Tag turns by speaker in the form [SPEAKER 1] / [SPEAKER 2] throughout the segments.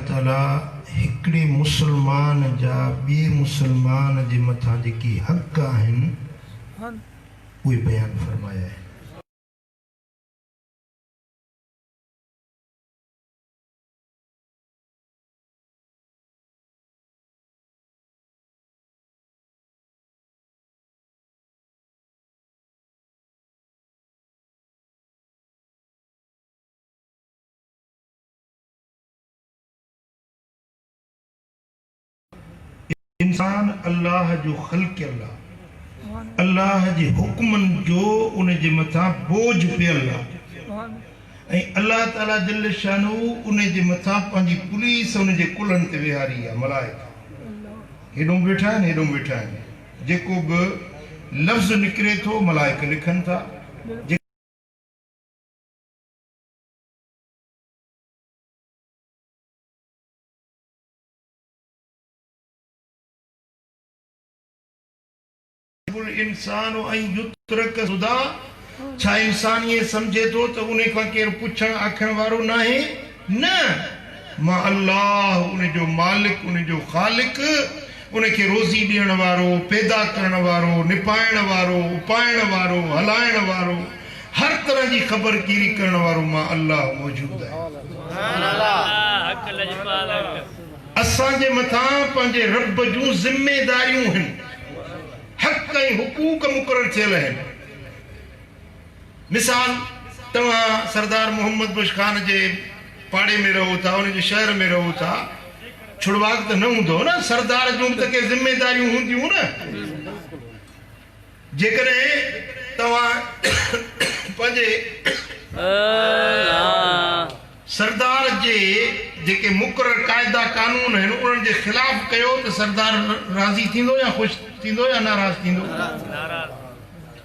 [SPEAKER 1] ताला हिकड़े मुसलमान जा बे मुसलमान जे मथा जेकी हक़ आहिनि उहे बयान फरमाया है। इंसान अल्लाह जो खल्क़ अल्लाह जे हुक्मन जो उन जे मथा बोझ पियल आहे ऐं अल्लाह ताला जल शानो उन जे मथा पंहिंजी पुलिस उन जे कुलनि ते विहारी आहे। मलाइका हेॾो वेठा आहिनि, हेॾो वेठा आहिनि। जेको बि लफ़्ज़ निकिरे थो मलाइका लिखनि था। इंसान युत्रक सुदा छा इंसान ये समझे तो उन खां केर पुछण आखण वारो न आहे न। मां अल्लाह उन जो मालिक उन जो खालिक उन खे रोज़ी ॾियण वारो पैदा करण वारो निपाइण वारो उपाइण वारो हलाइण वारो हर तरह जी ख़बरगिरी करण वारो मां अल्लाह मौजूद आहे। असां जे मथां पंहिंजे रब जूं ज़िम्मेदारियूं आहिनि, हक़ ऐं हुकूक मुक़रर थियल आहिनि। मिसाल तव्हां सरदार मोहम्मद बुश खान जे पाड़े में रहो था, उन जे शहर में रहो था, छुड़वाक त न हूंदो न। सरदार जूं त के ज़िम्मेदारियूं हूंदियूं न। जेकॾहिं तव्हां पंहिंजे सरदार जे जेके मुक़रर क़ाइदा कानून आहिनि उन्हनि जे ख़िलाफ़ कयो त सरदार राज़ी थींदो या ख़ुशि थींदो या नाराज़ थींदो?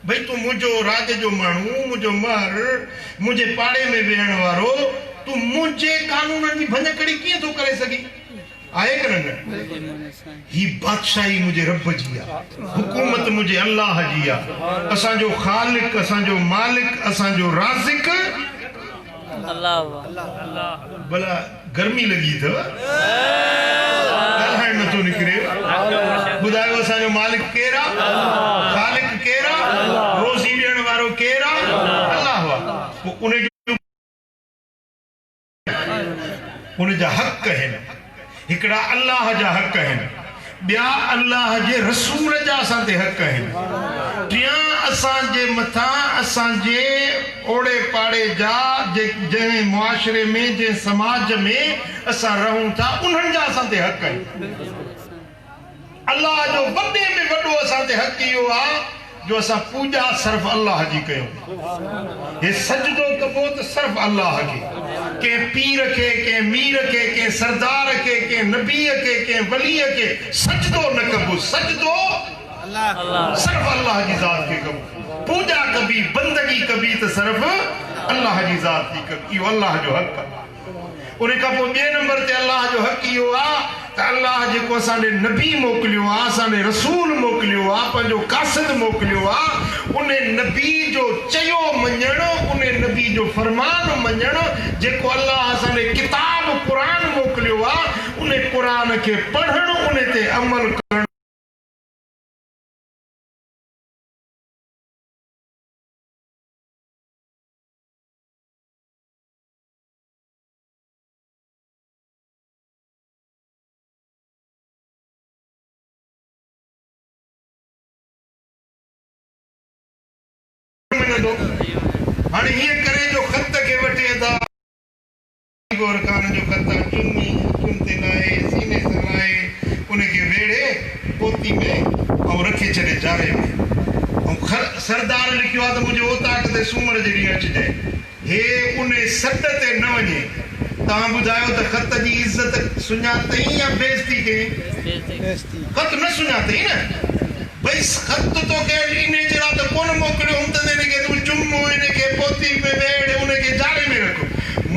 [SPEAKER 1] भई तूं मुंहिंजो राज जो माण्हू, मुंहिंजो महर, मुंहिंजे पाड़े में वेहण वारो, तूं मुंहिंजे कानूननि जी भञकड़ी कीअं थो करे सघीं? आहे कि न? ही बादशाही मुंहिंजे रब जी आहे, हुकूमत मुंहिंजे अल्लाह जी आहे। असांजो ख़ालिक, असांजो मालिक, असांजो राज़िक अल्लाह। भला गर्मी लगी अथव, ॻाल्हाइण नथो निकिरे। ॿुधायो असांजो मालिक केरु आहे, ख़ालिक केरु आहे, रोज़ी ॾियण वारो केरु आहे? अल्लाह आहे। उन जा हक़ आहिनि, हिकिड़ा अल्लाह जा हक़ आहिनि, ॿिया अल्लाह जे रसूल जा असां ते हक़ आहिनि, टियां असांजे मथां असांजे ओड़े पाड़े जा जंहिं मुआशरे में जंहिं समाज में असां रहूं था उन्हनि जा असां ते हक़ आहिनि। अल्लाह जो वॾे में वॾो असां ते हक़ इहो आहे जो असां पूॼा सिर्फ़ अल्लाह जी कयूं। हे सजदो कबो त सिर्फ़ अल्लाह खे, कंहिं पीर खे, कंहिं मीर खे, कंहिं सरदार खे, कंहिं नबीअ खे, कंहिं वलीअ खे सजदो न कबो। सजदो सिर्फ़ अल्लाह जी ज़ात खे कबो। पूॼा कबी, बंदगी कबी त सिर्फ़ अल्लाह जी ज़ात जी कबी। इहो अल्लाह जो हक़ आहे। उन खां पोइ ॿिए नंबर ते अल्लाह जो हक़ इहो आहे त अल्लाह जेको असांजे नबी मोकिलियो आहे, असांजे रसूल मोकिलियो आहे, पंहिंजो कासिद मोकिलियो आहे, उन नबी जो चयो मञणु, उन नबी जो फरमान मञणु, जेको अल्लाह असांजे किताब क़ुरान मोकिलियो आहे, उन क़ुरान खे पढ़णु, उन ते अमल करणु। हाणे हीअं करे जो ख़त खे वठी था गोर खान जो ख़त चुनी चुन ते लाहे सीने ते लाहे उनखे वेड़े पोती में ऐं रखे छॾे जारे में। ऐं सरदार लिखियो आहे त मुंहिंजे ओताक ते सूमर जे ॾींहुं अचिजांइ। हे उन सॾ ते न वञे। तव्हां ॿुधायो त ख़त जी इज़त सुञातई या बेइज़ती कई? ख़त न सुञातई न। भई ख़त तोखे इन जे लाइ त कोन मोकिलियो हुन त इनखे तूं चुमो, इनखे पोती में वेड़, उनखे जारे में रखो।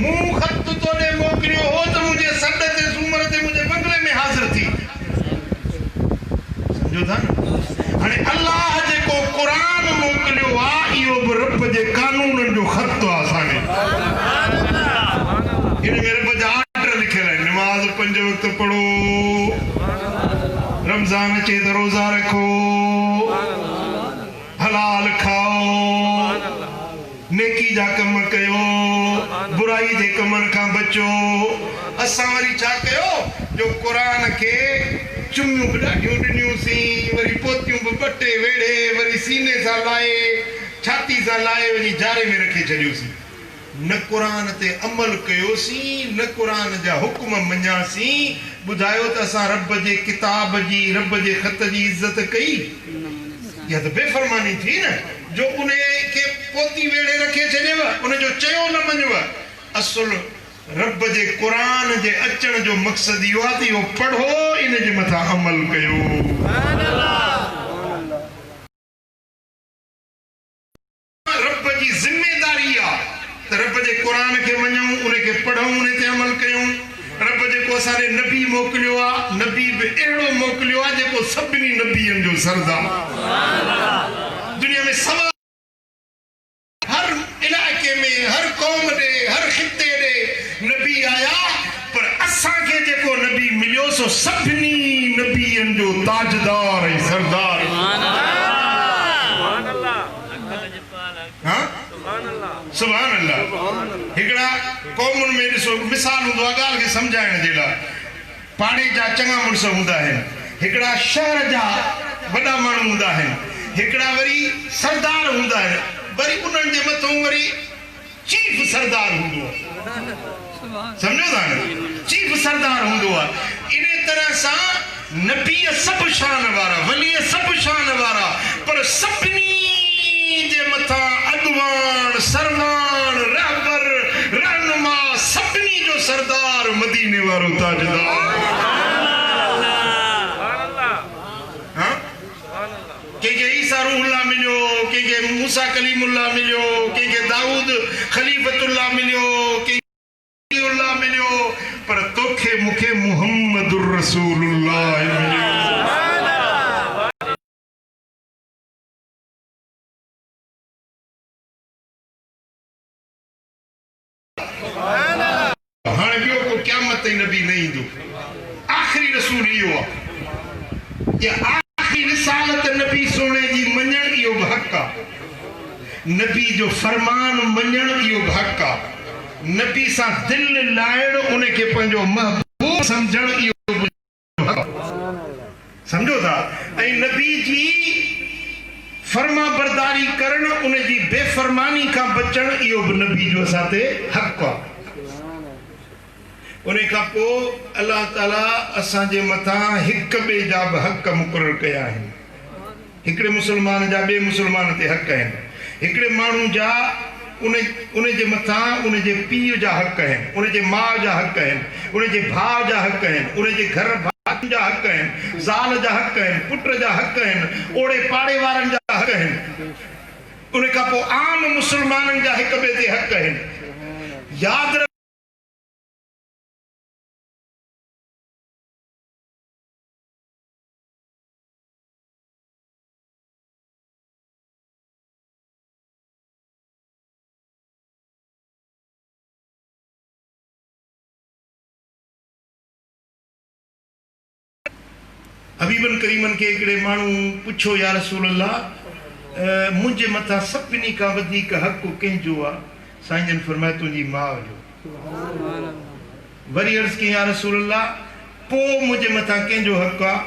[SPEAKER 1] मूं ख़त तोॾे मोकिलियो हो त मुंहिंजे सॾ ते सूमर ते मुंहिंजे बंगले में हाज़िर थी। सम्झो था न? हाणे अल्लाह जेको क़ुरान मोकिलियो आहे इहो बि रब जे कानूननि जो ख़त आहे असांखे। इन में रब जा आर्डर लिखियल आहिनि। निमाज़ 5 वक्त पढ़ो, रमजान अचे तो रोजा रखो, हलाल खाओ, नेकी जा कम कयो, बुराई जे कमन खां बचो। असां वरी छा कयो जो कुरान के चुमियूं बि ॾाढियूं ॾिनियूंसीं, वरी पोतियूं बि 2 टे वेड़े, वरी सीने सां लाए, छाती सां लाए, वरी जारे में रखे छॾियोसीं। न कुरान ते अमल कयोसीं, न कुरान जा हुक्म मञासीं। ॿुधायो त असां रब जे किताब जी, रब जे ख़त जी इज़त कई? इहा त बेफ़रमानी थी न, जो उन खे पोती वेड़े रखे छॾियव, उन जो चयो न मञव। असुल रब जे कुरान जे अचण जो मक़सद इहो आहे त इहो पढ़ो, इन जे मथां अमल कयो। रब जी ज़िमेदारी आहे त रब जे कुरान खे मञूं, उन खे पढ़ूं, उन ते अमल कयूं। रब जेको असांखे नबी मोकिलियो आहे, नबी बि अहिड़ो मोकिलियो आहे जेको सभिनी नबीअनि जो सरदार। दुनिया में सवा हर इलाइक़े में, हर क़ौम ॾे, हर ख़िते ॾे नबी आया, पर असांखे जेको नबी मिलियो सो सभिनी नबीअनि जो ताजदार ऐं सरदार। सुभान अल्लाह। हिकिड़ा क़ौमुनि में ॾिसो मिसाल हूंदो आहे ॻाल्हि खे सम्झाइण जे लाइ। पाड़े जा चङा मुड़ुस हूंदा आहिनि, हिकिड़ा शहर जा वॾा माण्हू हूंदा आहिनि, हिकिड़ा वरी सरदार हूंदा आहिनि, वरी उन्हनि जे मथां वरी चीफ सरदार हूंदो आहे। सम्झो था न, चीफ सरदार हूंदो आहे। इन तरह सां नबी सभु शान वारा, वली सभु शान वारा, पर सभिनी जे मथां अॻवान, सरवान, रहबर, रहनुमा, सभिनी जो सरदार मदीने वारो ताजदार। कंहिंखे ईसा रूहुल्लाह मिलियो, कंहिंखे मूसा कलीमुल्लाह मिलियो, कंहिंखे दाऊद खलीफतुल्लाह मिलियो, कंहिंखे अल्लाह मिलियो, पर तोखे मूंखे मुहम्मदुर रसूलुल्लाह मिलियो। हाणे ॿियो को क़यामत ताईं नबी न ईंदो। आख़िरी रसूल इहो आहे। रिसालत नबी सोने जी मञण इहो बि हक़ आहे। नबी जो फरमान मञण इहो बि हक़ आहे। नबी सां दिलि लाइण, उन खे पंहिंजो महबूब सम्झण इहो बि हक़ आहे। सम्झो था? ऐं नबी जी फर्मा बरदारी करण, उन जी बेफरमानी खां बचण, इहो बि नबी जो असां ते हक़ आहे। उन खां पोइ अल्लाह ताला असांजे मथां हिक ॿिए जा बि हक़ मुक़ररु कया आहिनि। हिकिड़े मुस्लमान जा ॿिए मुस्लमान ते हक़ आहिनि, हिकिड़े माण्हू जा उन जे मथां उन जे पीउ जा हक़ आहिनि, उन जे माउ जा हक़ आहिनि, उन जे भाउ जा हक़ आहिनि, उन जे घर भातियुनि जा हक़ आहिनि, ज़ाल जा हक़ आहिनि, पुट जा हक़ आहिनि, ओड़े पाड़े वारनि जा हक़ आहिनि। उन खां पोइ आम मुस्लमाननि जा हिक ॿिए ते हक़ आहिनि। यादि हबीबन करीमन के हिकिड़े माण्हू पुछो, या रसूल अल्लाह, मुंहिंजे मथां सभिनी खां वधीक हक़ कंहिंजो आहे? साईं जन फरमायो तुंहिंजी माउ जो। वरी अर्ज़ कई, या रसूल अल्लाह, पोइ मुंहिंजे मथां कंहिंजो हक़ आहे?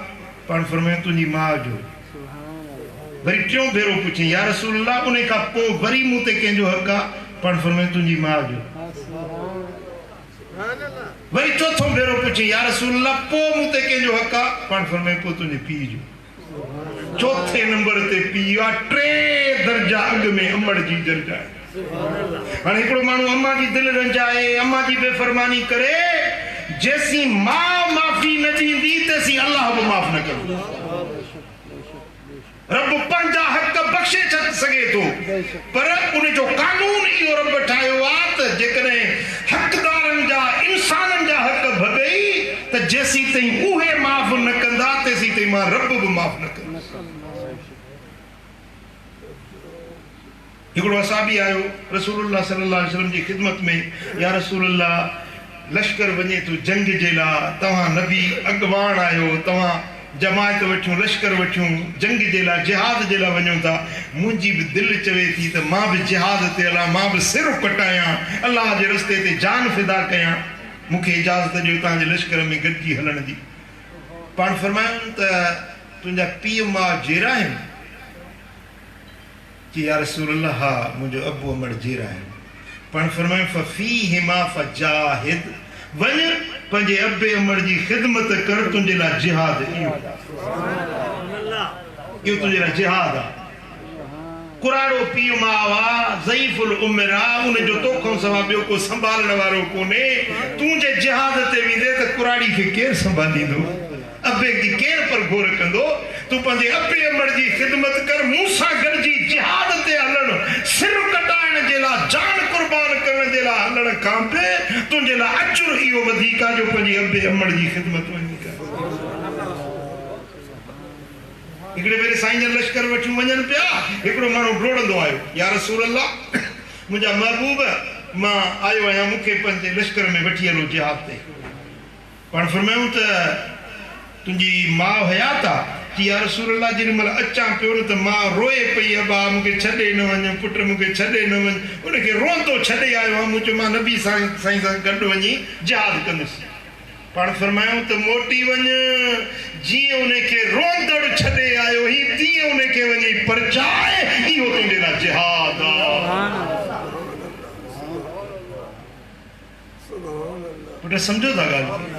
[SPEAKER 1] पाण फरमायो तुंहिंजी माउ जो। वरी टियों भेरो पुछी, या रसूल अल्लाह, उन खां पोइ वरी मूं ते कंहिंजो हक़ आहे? पाण फरमायो तुंहिंजी माउ जो। वरी चौथों भेरो पुछी, या रसूल अल्लाह, पोइ मूं ते कंहिंजो हक़ आहे? पाण फरमायो पोइ तुंहिंजे पीउ जो। चौथे नंबर ते पीउ आहे, 3 दर्जा अॻु में अमड़ जी दर्जा आहे। हाणे हिकिड़ो माण्हू अम्मा जी दिलि रंजाए, अम्मा जी बेफ़रमानी करे, जेसीं माउ माफ़ी न ॾींदी तेसीं अल्लाह बि माफ़ न कंदो। रब पंहिंजा हक़ बख़्शे सघे थो, पर उन जो कानून इहो रब ठाहियो आहे त जेकॾहिं हक़दारनि जा, इंसाननि जा हक़ भॻई, त जेसीं ताईं उहे माफ़ न कंदा तेसीं ताईं मां रब बि माफ़ न कंदुसि। हिकिड़ो असाबी आयो रसूलुल्लाह सल्लल्लाहु अलैहि वसल्लम जी ख़िदमत में, या रसूलुल्लाह, लश्कर वञे तो जंग जे लाइ, तव्हां नबी अॻवान आहियो, तव्हां जमायत वठूं, लश्कर वठूं, जंग जे लाइ जिहाद जे लाइ वञूं था। मुंहिंजी बि दिलि चवे थी त मां बि जिहाद ते हलां, मां बि सिर कटायां, अलाह जे रस्ते ते जान फिदा कयां। मूंखे इजाज़त ॾियो तव्हांजे लश्कर में गॾिजी हलण जी। पाण फरमायूं त तुंहिंजा पीउ माउ जेरा आहिनि? कि या रसूल अल्लाह, हा मुंहिंजो अबू अमड़ जेरा आहिनि। पाण फरमायूं फफ़ीहिमा फ़जाहिद, वञ पंहिंजे अबे अमड़ जी ख़िदमत कर, तुंहिंजे लाइ जिहाद। इहो तुंहिंजे लाइ जिहाद आहे। कुराड़ो पीउ माउ आहे, ज़ईफ़ुल उमिर आहे, उनजो तोखां सवाइ ॿियो को संभालण वारो कोन्हे। तूं जे जिहाद ते वेंदे त कुराड़ी खे केरु संभालींदो? अबे की केरु पर घोर कंदो? तूं पंहिंजे अबे अमड़ जी ख़िदमत कर, मूं सां गॾिजी जिहाद ते हलण, सिर कटाइण जे लाइ, जान कुर्बान करण जे लाइ हलण खां बि तुंहिंजे लाइ अजुर इहो वधीक आहे जो पंहिंजे अबे अमड़ जी ख़िदमत वञी कर। हिकिड़े भेरे साईं जन लश्कर वठी वञनि पिया, हिकिड़ो माण्हू डोड़ंदो आयो, या रसूल अल्लाह, मुंहिंजा महबूब, मां आयो आहियां, मूंखे पंहिंजे लश्कर में वठी हलो जिहाद ते। पाण फरमायूं त तुंहिंजी माउ हयात आहे? कि या रसूल अल्लाह, जेॾी महिल अचां पियो न त मां रोए पई, अबा मूंखे छॾे न वञ, पुट मूंखे छॾे न वञ। उनखे रोंदो छॾे आयो आहियां, मूं चयो मां नबी साईं सां गॾु वञी जिहाद कंदुसि। पाण फरमायूं त मोटी वञ, जीअं उनखे रोंदड़ छॾे आयो ही, तीअं उनखे वञी परचाए, इहो तुंहिंजे लाइ जिहाद आहे। पुट सम्झो था ॻाल्हि?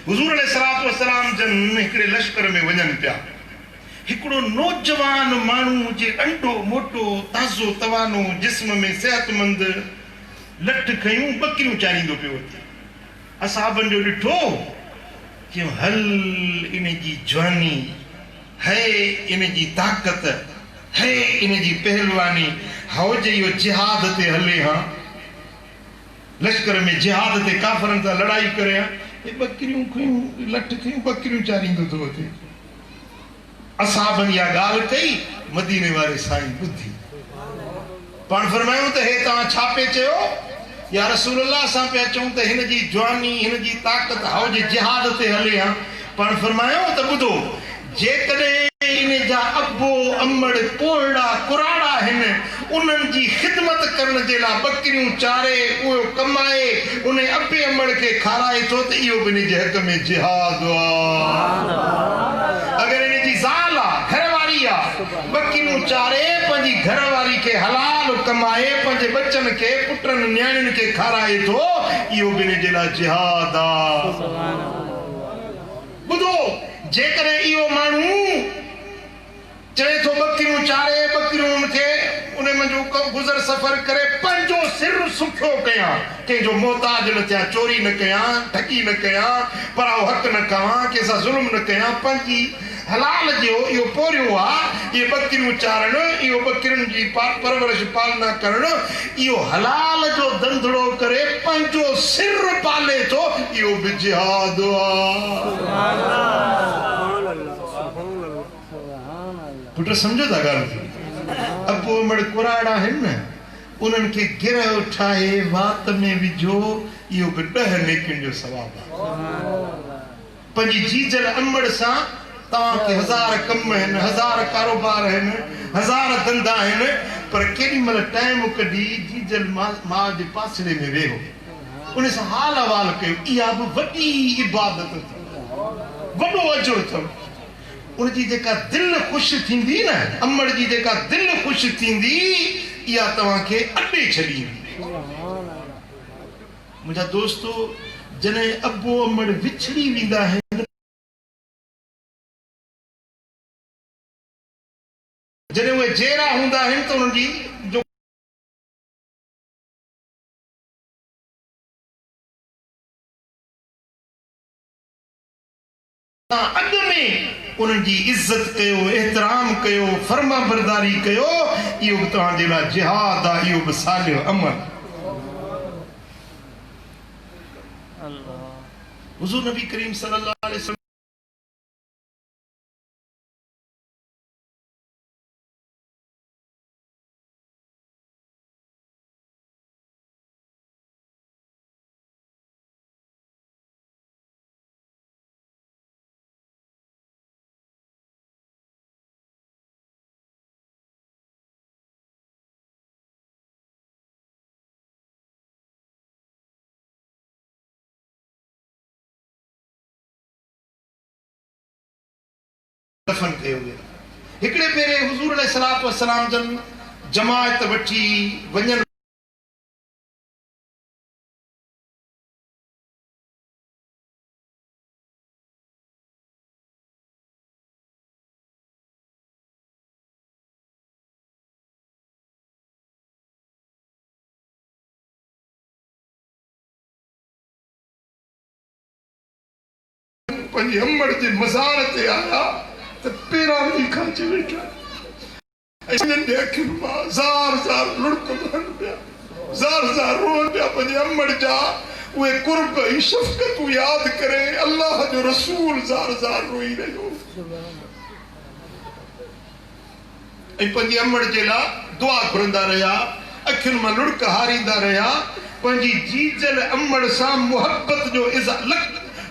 [SPEAKER 1] हुज़ूर अलैहिस्सलातु वस्सलाम जन हिकिड़े लश्कर में वञनि पिया। हिकिड़ो नौजवान माण्हू जे अंडो मोटो ताज़ो तवानो जिस्म में सेहतमंद लठ खयूं बकरियूं चारींदो पियो अचे। असाबनि जो ॾिठो कि हल इन जी जवानी है, इन जी ताक़त है, इन जी पहलवानी, हाउ जे इहो जिहाद ते हले। हा, लश्कर में जिहाद ते काफ़रनि सां लड़ाई करे बकरियूं खयूं, लठ खयूं, बकरियूं चारींदो थो अचे। असाबनि इहा ॻाल्हि कई, मदीने वारे साईं ॿुधी। पाण फरमायूं त हे तव्हां छा पे चयो? या रसूल अल्लाह, असां पिया चऊं त हिन जी जवानी, हिन जी ताक़त हाउ जे जिहाद ते हले। हा, पाण फरमायूं त ॿुधो, जेकॾहिं इन जा अबो अमड़ पोड़ा कुराड़ा आहिनि, उन्हनि जी ख़िदमत करण जे लाइ बकरियूं चारे, उहो कमाए, उन अबे अमड़ खे खाराए थो, त इहो बि इन जे हक़ में जिहाद आहे। अगरि इन जी ज़ाल आहे, घरवारी आहे, बकरियूं चारे, पंहिंजी घरवारी खे हलाल कमाए, पंहिंजे बच्चनि खे, पुटनि न्याणियुनि खे खाराए थो, इहो बि इन जे लाइ जिहाद आहे। ॿुधो, जेकॾहिं इहो माण्हू चए थो बकरियूं चारे, बकरियूं खे उन मंझो गुज़र सफ़र करे, पंहिंजो सिर सुखियो कयां, कंहिंजो मोहताज न थियां, चोरी न कयां, ठगी न कयां, पराओ हक़ न कयां, कंहिंसां ज़ुल्म न कयां, पंहिंजी हलाल जो इहो पोरियो आहे, इहे बकरियूं चारण, इहो बकरियुनि जी परवरिश पालना करण, इहो हलाल जो धंधड़ो करे पंहिंजो सिर पाले थो, इहो बि जिहाद आहे। पुट सम्झो था ॻाल्हि? अबो अमड़ कुराड़ा आहिनि न, उन्हनि खे गिरह ठाहे वात में विझो, इहो बि 10 नेकियुनि जो सवाबु आहे। पंहिंजी जीजल अमड़ सां तव्हांखे 1000 कम आहिनि, 1000 कारोबार आहिनि, 1000 धंधा आहिनि, पर केॾी महिल टाइम कढी जीजल माउ जे पासरे में वेहो, उन सां हाल अहवाल कयो, इहा बि वॾी इबादत अथव, वॾो अजुर अथव। उनजी जेका दिलि ख़ुशि थींदी न, अमड़ जी जेका दिलि ख़ुशि थींदी, इहा तव्हांखे अॾे छॾींदी। मुंहिंजा दोस्तो, जॾहिं अबो अमड़ विछड़ी वेंदा आहिनि, जॾहिं उहे जेरा हूंदा आहिनि, त उन्हनि जी जो अॻ में उन्हनि जी इज़त कयो, एतिराम कयो, फर्मा बरदारी कयो, इहो बि तव्हांजे लाइ जिहाद आहे, इहो बि सालियो अमल। हुज़ूर नबी करीम सल्लल्लाहु अलैहि वसल्लम दफन कयो वियो। हिकिड़े भेरे हुज़ूर अलैहिस्सलातु वस्सलाम जन जमात वठी वञण पंहिंजी अम्मड़ जे मज़ार ते आया त पेरां ॾींहं खां अची वेठा। इन्हनि जे अखियुनि मां ज़ार ज़ार लुड़क वहनि पिया, ज़ार ज़ार रोअनि पिया। पंहिंजे अम्मड़ जा उहे कुर्ब ऐं शफ़क़तूं यादि करे अल्लाह जो रसूल ज़ार ज़ार रोई रहियो ऐं पंहिंजी अम्मड़ जे लाइ दुआ घुरंदा रहिया, अखियुनि मां लुड़क हारींदा रहिया। पंहिंजी जीजल अम्मड़ सां मुहबत जो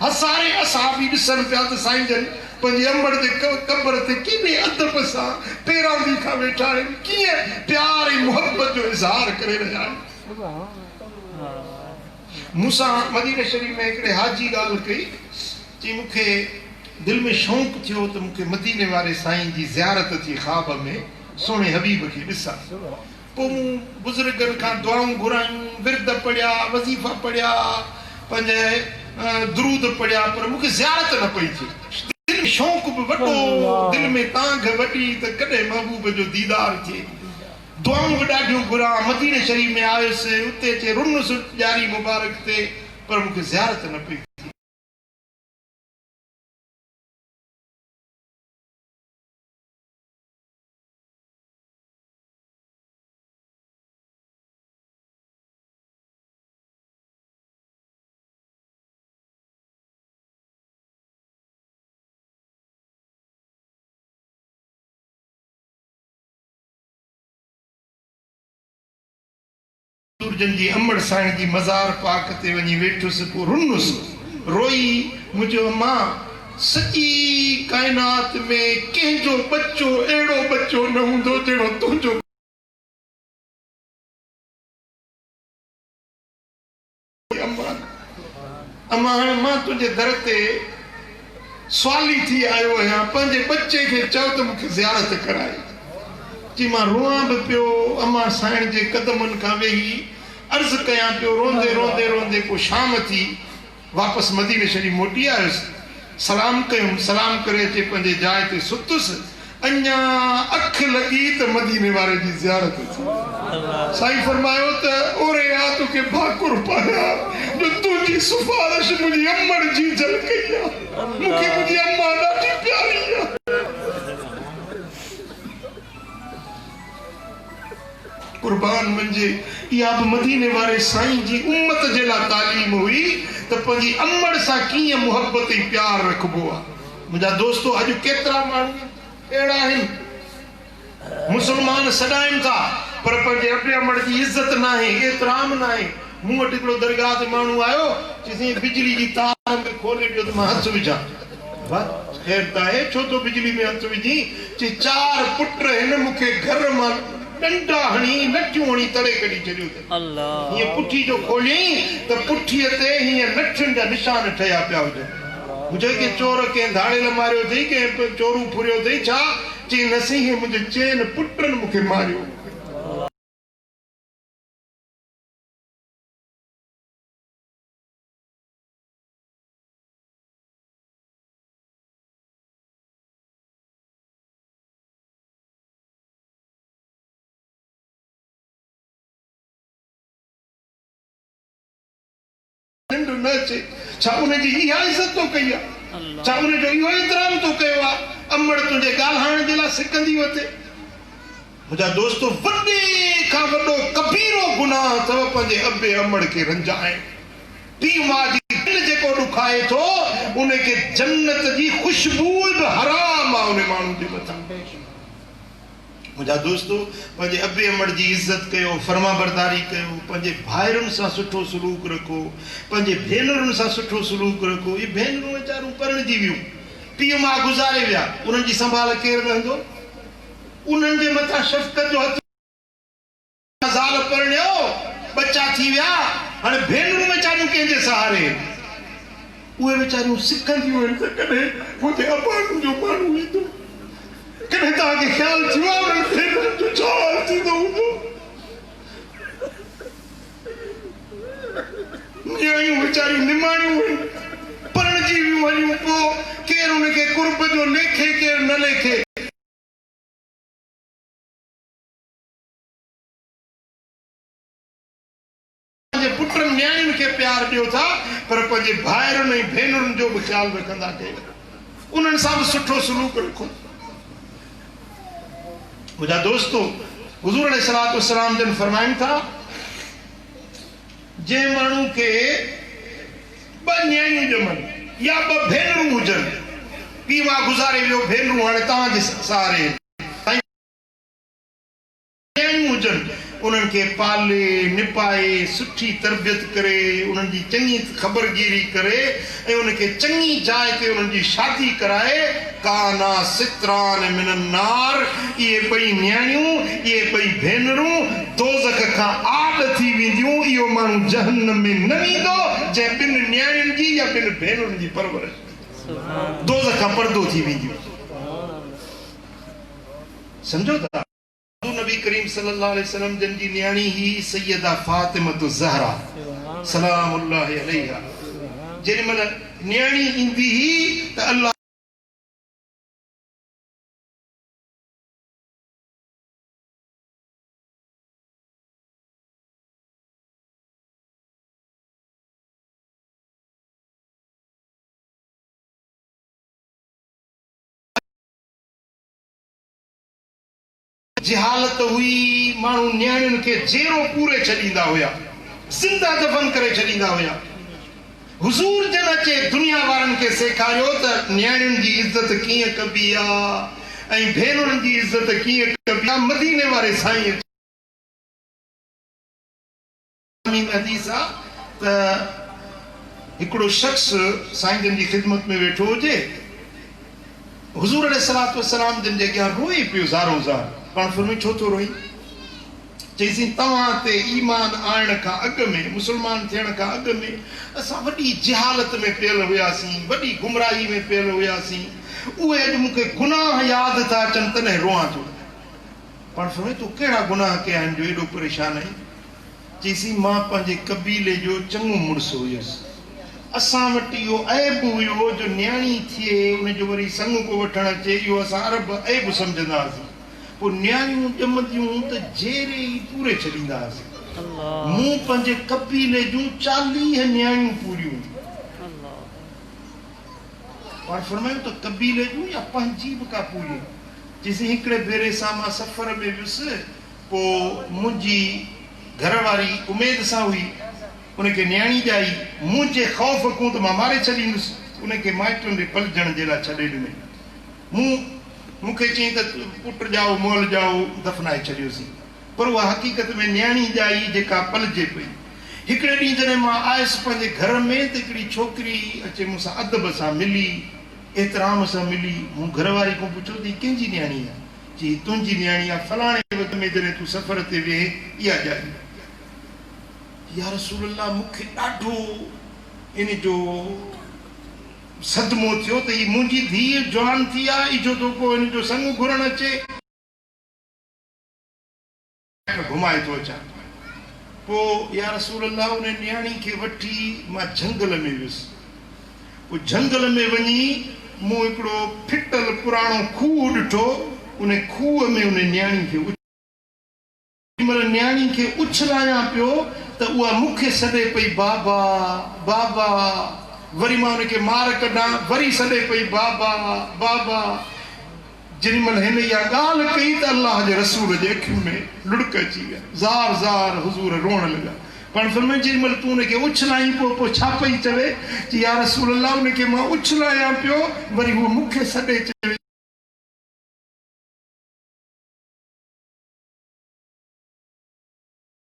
[SPEAKER 1] हसारे असहाबी ॾिसनि पिया त साईं जन पंहिंजी अम्मड़ जे कब्र ते कीअं अदब सां पेरां ॾींहं खां वेठा आहिनि, कीअं प्यार ऐं मुहबत जो इज़हार करे रहिया आहिनि। मूंसां मदीने शरीफ़ में हिकिड़े हाजी ॻाल्हि कई, चई मूंखे दिलि में शौक़ु थियो त मूंखे मदीने वारे साईं जी ज़ियारत थी ख़्वाब में, सुहिणे हबीब खे ॾिसां। पोइ मूं बुज़ुर्गनि खां दुआऊं घुरायूं, विर्द पढ़िया, वज़ीफ़ा पढ़िया, पंहिंजे दुरूद पढ़िया, पर मूंखे ज़ियारत न पई थिए। दिलि में शौक़ु बि वॾो, दिलि में तांघ वॾी त कॾहिं महबूब जो दीदार थिए। दुआऊं बि ॾाढियूं घुरां, मदीने शरीफ़ में आयुसि, उते अचे रुनस ॾियारी मुबारक ते, पर मूंखे ज़ियारत न पई थिए। जन जी अम्मड़ साईं जी मज़ार पाक ते वञी वेठुसि, पोइ रुनुसि, रोई। मुंहिंजो मां सॼी काइनात में कंहिंजो बच्चो अहिड़ो बच्चो न हूंदो जहिड़ो तुंहिंजो। अम्मा हाणे मां तुंहिंजे दर ते सुवाली थी आयो आहियां, पंहिंजे बच्चे खे चओ त मूंखे ज़ियारत कराए। जी मां रोआं बि पियो, अम्मा साईं जे कदमनि खां वेही अर्ज़ कयां पियो, रोंदे रोंदे रोंदे। पोइ शाम थी, वापसि मदीने शरीफ़ मोटी आयुसि, सलाम कयुमि, सलाम करे अचे पंहिंजे जाइ ते सुतुसि। अञा अख लॻी त मदीने वारे जी ज़ियारत थी। साईं फरमायो त ओरे आ तोखे भाकुर पाया जो तुंहिंजी सिफारिश मुंहिंजी अम्मड़ जी जल कई आहे। मूंखे मुंहिंजी अम्मा ॾाढी प्यारी आहे। कुर्बान वञे, इहा बि मदीने वारे साईं जी उम्मत जे लाइ तालीम हुई त पंहिंजी अम्मड़ सां कीअं मुहबत ऐं प्यार रखबो आहे। मुंहिंजा दोस्तो, अॼु केतिरा माण्हू अहिड़ा आहिनि, मुस्लमान सॾाइनि था पर पंहिंजे अबे अम्मड़ जी इज़त न आहे, एतिराम न आहे। मूं वटि हिकिड़ो दरगाह ते माण्हू आयो, चई बिजली जी तार में खोले ॾियो त मां हथ विझां। ख़ैर त आहे, छो तो बिजली में हथ विझी? चई 4 पुट हिन मूंखे घर मां डंडा हणी, लठियूं हणी तड़े कढी छॾियो अल्लाह। हीअं पुठी जो खोलियईं त पुठीअ ते हीअं लठियुनि जा निशान ठहिया पिया हुजनि। मुंहिंजे के चोर कंहिं धाड़ेल मारियो अथई, कंहिं चोरूं फुरियो अथई छा? चई नसीं, मुंहिंजे चइनि पुटनि मूंखे मारियो। न अचे छा उनजी इहा इज़त तो कई आहे? छा उनजो इहो एतिराम तो कयो आहे? अम्मड़ तुंहिंजे ॻाल्हाइण जे लाइ सिकंदी वठे। मुंहिंजा दोस्तो, वॾे खां वॾो कबीरो गुनाह अथव पंहिंजे अबे अम्मड़ खे रंजाइण। पीउ माउ जी दिलि जेको ॾुखाए थो, उनखे जन्नत जी ख़ुशबू बि हराम आहे उन माण्हू जे मथां। मुंहिंजा दोस्तो, पंहिंजे अबे अम्मड़ जी इज़त कयो, फर्मा बरदारी कयो, पंहिंजे भाइरुनि सां सुठो सलूक रखो, पंहिंजे भेनरुनि सां सुठो सलूक रखो। इहे भेनरूं वीचारूं परिणिजी वियूं, पीउ माउ गुज़ारे विया, उन्हनि जी संभाल केरु रहंदो? उन्हनि जे मथां शफ़क़त जो हथ। ज़ाल परिणियो, बच्चा थी विया, हाणे भेनरूं वीचारियूं कंहिंजे सहारे? उहे वीचारियूं सिखंदियूं आहिनि त कॾहिं मुंहिंजे अबान जो माण्हू ईंदो, कॾहिं तव्हांखे ख़्यालु थियो आहे भेनरुनि जो छा हाल थींदो हूंदो? न्याणियूं वीचारियूं निमाणियूं आहिनि, परणजी वियूं वञूं, पोइ केरु उनखे कुर्ब जो लेखे केरु न लेखे। पुटनि न्याणियुनि खे प्यार ॾियो था, पर पंहिंजे भाइरुनि ऐं भेनरुनि जो बि ख़्यालु रखंदा कयो, उन्हनि सां बि सुठो सलूक रखो। मुंहिंजा दोस्तो, हुज़ूर अलैहिस्सलातु वस्सलाम जन फरमाइनि था, जंहिं माण्हू खे ॿ न्याणियूं ॼमनि या ॿ भेनरूं हुजनि, पीउ मां गुज़ारे वियो, भेनरूं हाणे तव्हांजे सहारे न्याणियूं हुजनि, उन्हनि खे पाले निपाए सुठी तरबियत करे, उन्हनि जी चङी ख़बरगिरी करे ऐं उनखे चङी जाइ ते उन्हनि जी शादी कराए, काना सित्रान मिनन नार, इहे ॿई न्याणियूं, इहे ॿई भेनरूं दोज़ख खां आॾ थी वेंदियूं। इहो माण्हू जहन्नम में न वेंदो जंहिं ॿिनि न्याणियुनि जी या ॿिनि भेनरुनि जी परवरिश, दोज़ख खां पर्दो थी वेंदियूं। सम्झो था? नबी करीम सल्लल्लाहु अलैहि वसल्लम जन जी न्याणी ही सैयदा फातिमतु ज़हरा सलामुल्लाहि अलैहा, जेॾी महिल न्याणी ईंदी ही त अल्लाह जिहालत हुई, माण्हू न्याणियुनि खे जेरो पूरे छॾींदा हुया, ज़िंदा दफ़न करे छॾींदा हुया। हुज़ूर जन अचे दुनिया वारनि खे सेखारियो त न्याणियुनि जी इज़त कीअं कबी आहे ऐं भेनरुनि जी इज़त कीअं कबी आहे। मदीने वारे साईं हदीस आहे त हिकिड़ो शख़्स साईं जन जी ख़िदमत में वेठो हुजे, हुज़ूर अलैहिस्सलातु वस्सलाम जन जे अॻियां रोए पियो ज़ारो ज़ार। पाण फरमाई छो थो रोई? चईसीं तव्हां ते ईमान आणण खां अॻु में, मुस्लमान थियण खां अॻु में असां वॾी जिहालत में पियल हुयासीं, वॾी गुमराही में पियल हुयासीं, उहे अॼु मूंखे गुनाह यादि था अचनि तॾहिं रोआं थो। पाण फरमाई तूं कहिड़ा गुनाह कया आहिनि जो एॾो परेशान आहीं? चईसीं मां पंहिंजे कबीले जो चङो मुड़ुसु हुयुसि, असां वटि इहो ऐब हुयो जो न्याणी थिए उनजो वरी संग को वठणु अचे, इहो असां अरब ऐब सम्झंदा हुआसीं। पोइ न्याणियूं ॼमंदियूं त जेरे ई पूरे छॾींदा हुआसीं। मूं पंहिंजे कबीले जूं 40 न्याणियूं पूरियूं। पाण फरमायूं त कबीले जूं या पंहिंजी बि का पूरी। जेसीं हिकिड़े भेरे सां मां सफ़र में वियुसि, पोइ मुंहिंजी घरवारी उमेद सां हुई, उनखे न्याणी ॼाई, मुंहिंजे ख़ौफ़ खां त मां मारे छॾींदुसि, उनखे माइटनि खे पलजण जे लाइ छॾे ॾिनई। मूंखे चई त पुट ॼाओ मोल ॼाओ, दफ़नाए छॾियोसीं। पर उहा हक़ीक़त में न्याणी ॼाई जेका पलजे पई। हिकिड़े ॾींहुं जॾहिं मां आयुसि पंहिंजे घर में त हिकिड़ी छोकिरी अचे मूंसां अदब सां मिली, एतिराम सां मिली। मूं घरवारी खां पुछियो त कंहिंजी न्याणी आहे? चई तुंहिंजी न्याणी आहे, फलाणे वक़्त में जॾहिं तूं सफ़र ते वेहे इहा ॼाई। या रसूल अल्लाह, मूंखे ॾाढो इन जो सदमो थियो त ही मुंहिंजी धीउ जवान थी आहे, इजो तो को इन जो संग घुरण अचे, घुमाए थो अचां। पोइ या रसूल अल्लाह उन न्याणी खे वठी मां झंगल में वियुसि। पोइ झंगल में वञी मूं हिकिड़ो फिटल पुराणो खूह ॾिठो, उन खूह में उन न्याणी खे न्याणी खे उछलायां पियो त उहा मूंखे सॾे पई बाबा बाबा। वरी मां उनखे मार कढां, वरी सॾे पई बाबा बाबा। जेॾी महिल हिन इहा ॻाल्हि कई त अल्लाह जे रसूल जे अखियुनि में लुड़क अची विया, ज़ार ज़ार हुज़ूर रोअण लॻा। पाण फरमाए जेॾी महिल तूं उनखे उछलाई पोइ छा पई चवे? चई या रसूल अल्लाह, उनखे मां उछलायां पियो, वरी उहो मूंखे सॾे चवे।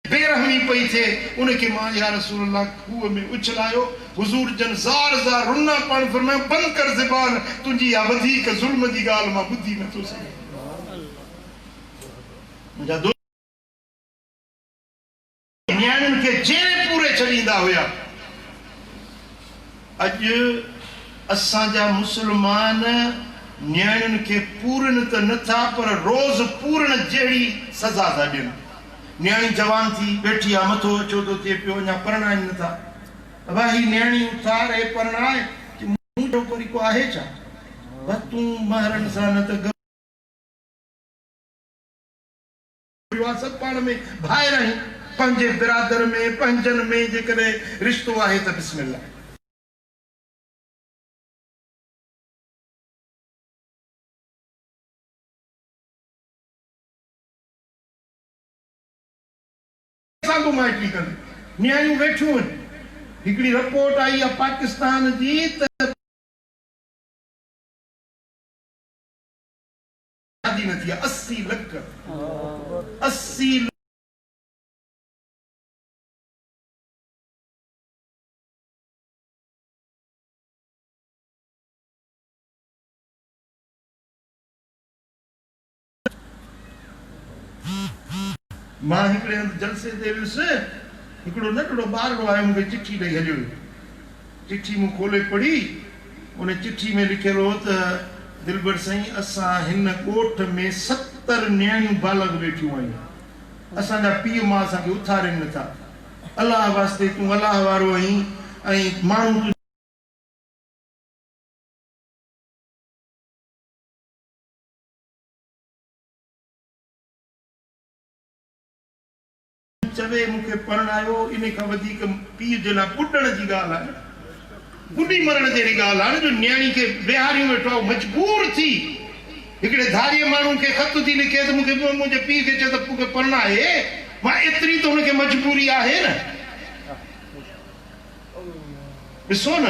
[SPEAKER 1] बेरहमी पई थिए, उनखे मां या रसूल अल्लाह खूह में उछलायो। हुज़ूर जन ज़ार ज़ार रुना। पाण फरमायो बंदि कर ज़बान, तुंहिंजी इहा वधीक ज़ुल्म जी ॻाल्हि मां ॿुधी नथो सघां। मुंहिंजा दोस्त न्याणियुनि खे जेरे पूरे छॾींदा हुया। अॼु असांजा मुस्लमान न्याणियुनि खे पूरन त नथा पर रोज़ पूरण जहिड़ी सज़ा था ॾियनि। न्याणी जवान थी वेठी आहे, मथो अचो थो थिए पियो, अञा परणाइनि नथा। भाई न्याणी उथारे परणाए, मूं वरी को आहे छा? बस तूं महरनि सां न त सभु पाण में भाइर आहिनि, पंहिंजे बिरादर में पंहिंजनि में जेकॾहिं रिश्तो आहे त बिस्मिल्लाह। न्याणियूं वेठियूं आहिनि। हिकिड़ी रिपोर्ट आई आहे पाकिस्तान जी त शादी न थी आहे। 80 लख 80 मां हिकिड़े हंधि जलसे ते वियुसि, हिकिड़ो नंढड़ो ॿारड़ो आयो, मूंखे चिठी ॾेई हलियो। चिठी मूं खोले पढ़ी, उन चिठी में लिखियल हो त दिलबर साईं, असां हिन ॻोठ में 70 न्याणियूं बालग वेठियूं आहियूं। असांजा पीउ मां असांखे उथारनि नथा। अलाह वास्ते तूं अलाह वारो आहीं ऐं माण्हू चवे मूंखे परणायो, इन खां वधीक पीउ जे लाइ ॿुॾण जी ॻाल्हि आहे, ॿुॾी मरण जहिड़ी ॻाल्हि आहे न। जो न्याणी खे विहारियूं वेठो आहे, मजबूर थी। हिकिड़े धारीअ माण्हू खे ख़त थी लिखे त मूंखे मुंहिंजे पीउ खे चए त मूंखे परणाए, मां एतिरी त हुनखे मजबूरी आहे न। ॾिसो न,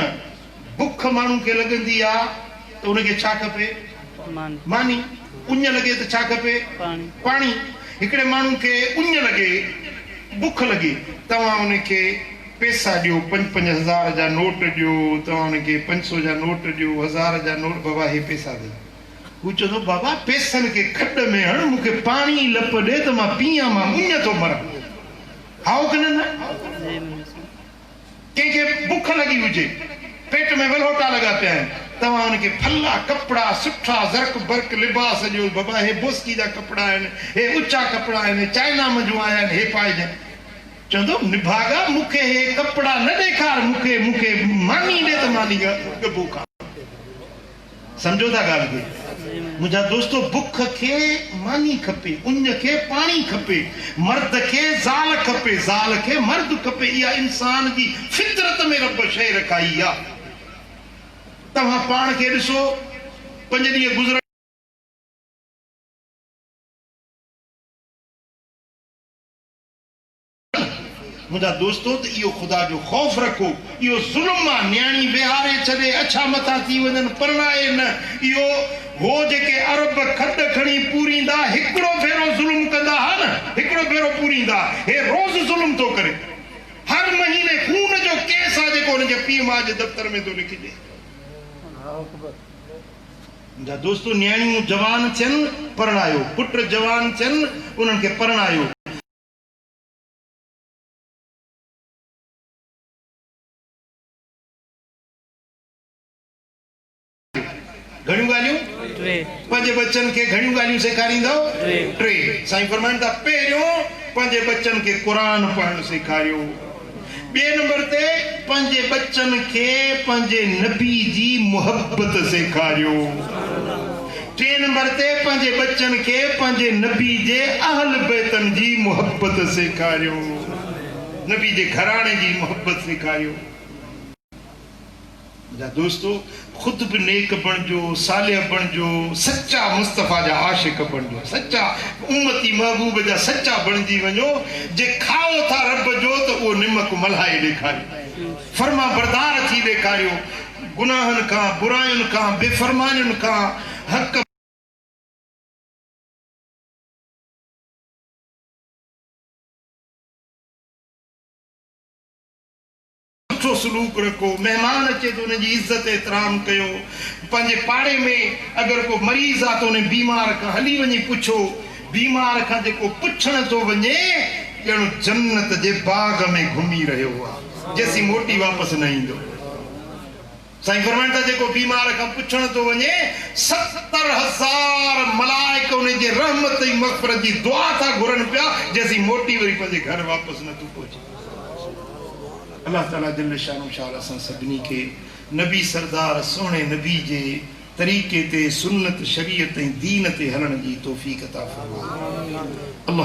[SPEAKER 1] बुख माण्हू खे लॻंदी आहे त हुनखे छा खपे? मानी। उञ लॻे त छा खपे? पाणी। हिकिड़े माण्हू खे उञ लॻे, बुख लॻे, तव्हां उनखे पैसा ॾियो, 5-5 हज़ार जा नोट ॾियो, तव्हां उनखे 500 जा नोट ॾियो, 1000 जा नोट, बाबा हे पैसा ॾे। हू चवंदो बाबा पैसनि खे खॾ में हण, मूंखे पाणी लप ॾे त मां पीआं, मां उञ थो मरां। हाओ की न? कंहिंखे बुख लॻी हुजे, पेट में वलोटा लॻा पिया आहिनि, तव्हां उनखे फला कपिड़ा सुठा ज़र्क बर्क लिबास ॾियो, बाबा हे बोस्की जा कपिड़ा आहिनि, हे ऊचा कपिड़ा आहिनि, चाइना मंझूं आया आहिनि, हे पाइजनि। चवंदो निभागा मूंखे हे कपिड़ा न ॾेखार, मूंखे मानी ॾे त मानी गबो खा। सम्झो था ॻाल्हि खे? मुंहिंजा दोस्तो, बुख खे मानी खपे, उञ खे पाणी खपे, मर्द खे ज़ाल खपे, ज़ाल खे मर्द खपे। इहा इंसान जी फितरत में रब शइ रखाई आहे। तव्हां पाण खे ॾिसो, 5 ॾींहं गुज़र मुंहिंजा दोस्तो, त इहो ख़ुदा जो ख़ौफ़ रखो। इहो ज़ुल्म आहे। न्याणी विहारे छॾे, अछा मथा थी वञनि, परणाए न। इहो हो जेके अरब खॾ खणी पूरींदा, हिकिड़ो भेरो ज़ुल्म कंदा हा न, हिकिड़ो भेरो पूरींदा, हे रोज़ ज़ुल्म थो करे। हर महीने खून जो केस आहे जेको हुनजे पीउ माउ जे दफ़्तर में थो लिखिजे। मुंहिंजा दोस्तो, न्याणियूं जवान थियनि, परणायो। पुट जवान थियनि, उन्हनि खे परणायो। घणियूं ॻाल्हियूं? 5 बच्चनि खे घणियूं ॻाल्हियूं सेखारींदव? 3। साईं फरमाइनि था, पहिरियों 5 बच्चनि खे क़ुरान पढ़णु सेखारियो। ॿिए नंबर ते 5 बच्चनि खे पंहिंजे नबी जी मुहबत सेखारियो। 3 नंबर ते 5 बच्चनि खे पंहिंजे नबी जे अहल बैतनि जी मुहबत सेखारियो, नबी जे घराणे जी मुहबत सेखारियो। दोस्तो, खुद भी नेक बणजो, सालिह बणजो, सच्चा मुस्तफ़ा जा आशिक बणजो, सच्चा उम्मती महबूब जा सच्चा बणजी वञो। जे खाओ था रब जो त उहो निमक मल्हाए ॾेखारियो, फर्मा बरदार थी ॾेखारियो, गुनाहनि खां, बुरायुनि खां, बेफरमानियुनि खां, हक़ सलूक रखो। मेहमान अचे तो उनकी इज्जत एहतराम कयो। पंहिंजे पाड़े में अगर को मरीज आ तो उन्हें बीमार का हली वञी पुछो। बीमार का जेको पुछण तो वञे ॼण जन्नत जे बाग में घुमी रहियो आहे, जैसी मोटी वापस न ईंदो। साईं फरमाइनि था जेको बीमार खां पुछण तो वञे 70,000 मलाइक उन जे रहमत ऐं मग़फ़िरत जी दुआ था घुरनि पिया जेसीं मोटी वरी पंहिंजे घर वापसि नथो पहुचे। अल्लाह ताला जल्ल शानो शाल असां सभिनी खे नबी सरदार सोहणे नबी जे तरीक़े ते सुन्नत शरीयत ऐं दीन ते हलण जी तौफ़ीक़ अता फ़रमाए। अल्लाह